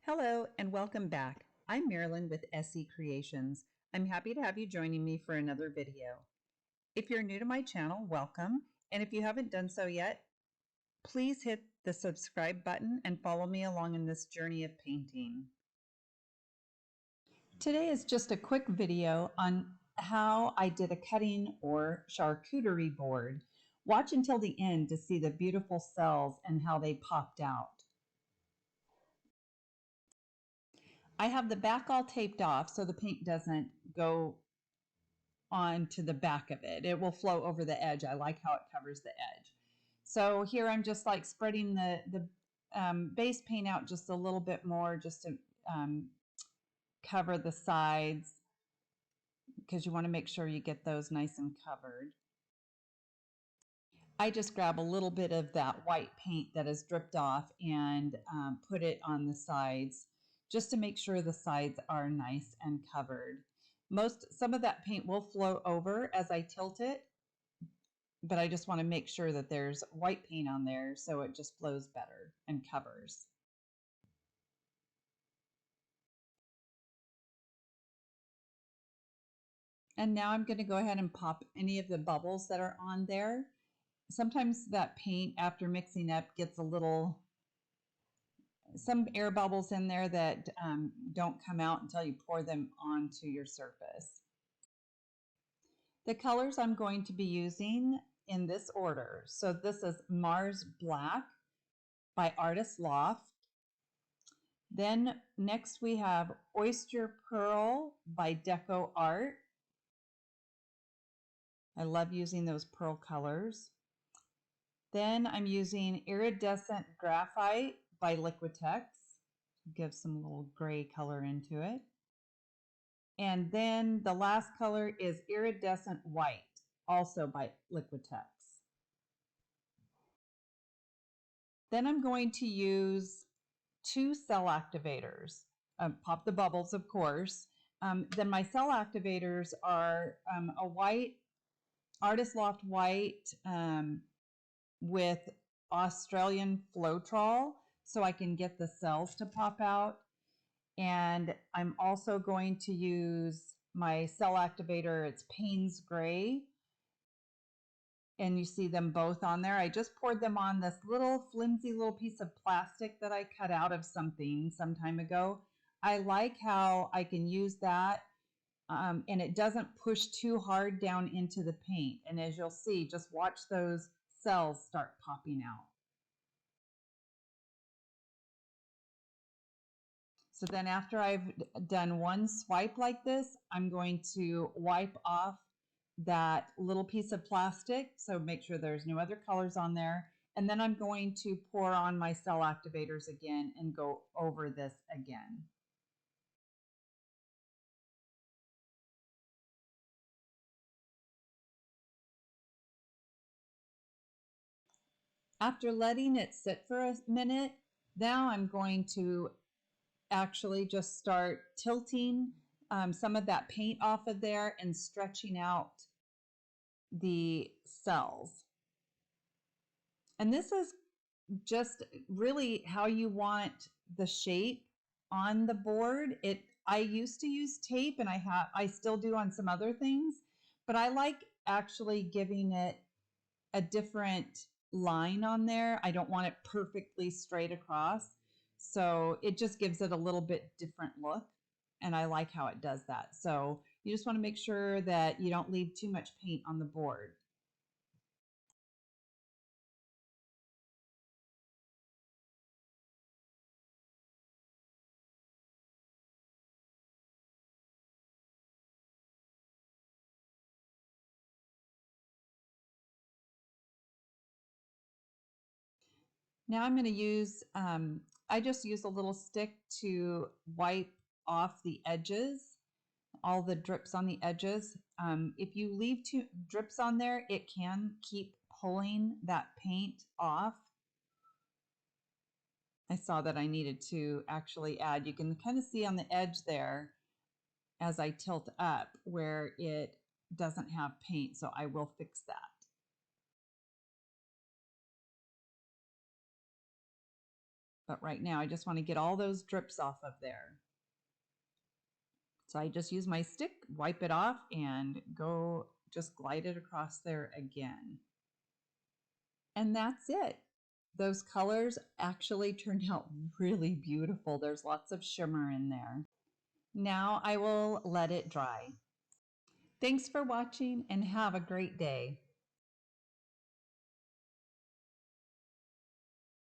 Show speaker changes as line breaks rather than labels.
Hello and welcome back. I'm Marilyn with SE Creations. I'm happy to have you joining me for another video. If you're new to my channel, welcome. And if you haven't done so yet, please hit the subscribe button and follow me along in this journey of painting. Today is just a quick video on how I did a cutting or charcuterie board. Watch until the end to see the beautiful cells and how they popped out. I have the back all taped off so the paint doesn't go onto the back of it. It will flow over the edge. I like how it covers the edge. So here I'm just like spreading the base paint out just a little bit more just to cover the sides because you want to make sure you get those nice and covered. I just grab a little bit of that white paint that is dripped off and put it on the sides just to make sure the sides are nice and covered. Some of that paint will flow over as I tilt it, but I just want to make sure that there's white paint on there so it just flows better and covers. And now I'm going to go ahead and pop any of the bubbles that are on there. Sometimes that paint after mixing up gets some air bubbles in there that don't come out until you pour them onto your surface. The colors I'm going to be using in this order. So this is Mars Black by Artist Loft. Then next we have Oyster Pearl by Deco Art. I love using those pearl colors. Then I'm using Iridescent Graphite by Liquitex. Give some little gray color into it. And then the last color is Iridescent White, also by Liquitex. Then I'm going to use 2 cell activators. Pop the bubbles, of course. Then my cell activators are a white, Artist Loft white with Australian Floetrol, so I can get the cells to pop out. And I'm also going to use my cell activator, it's Payne's Gray. And you see them both on there. I just poured them on this little flimsy little piece of plastic that I cut out of something some time ago. I like how I can use that and it doesn't push too hard down into the paint. And as you'll see, just watch those cells start popping out. So then after I've done one swipe like this, I'm going to wipe off that little piece of plastic. So make sure there's no other colors on there. And then I'm going to pour on my cell activators again and go over this again. After letting it sit for a minute, now I'm going to actually just start tilting some of that paint off of there and stretching out the cells. And this is just really how you want the shape on the board. I used to use tape and I still do on some other things, but I like actually giving it a different line on there. I don't want it perfectly straight across. So it just gives it a little bit different look. And I like how it does that. So you just want to make sure that you don't leave too much paint on the board. Now I'm going to use, I just use a little stick to wipe off the edges, all the drips on the edges. If you leave two drips on there, it can keep pulling that paint off. I saw that I needed to actually add, you can kind of see on the edge there as I tilt up where it doesn't have paint, so I will fix that. But right now I just want to get all those drips off of there. So I just use my stick, wipe it off, and go just glide it across there again. And that's it. Those colors actually turned out really beautiful. There's lots of shimmer in there. Now I will let it dry. Thanks for watching and have a great day.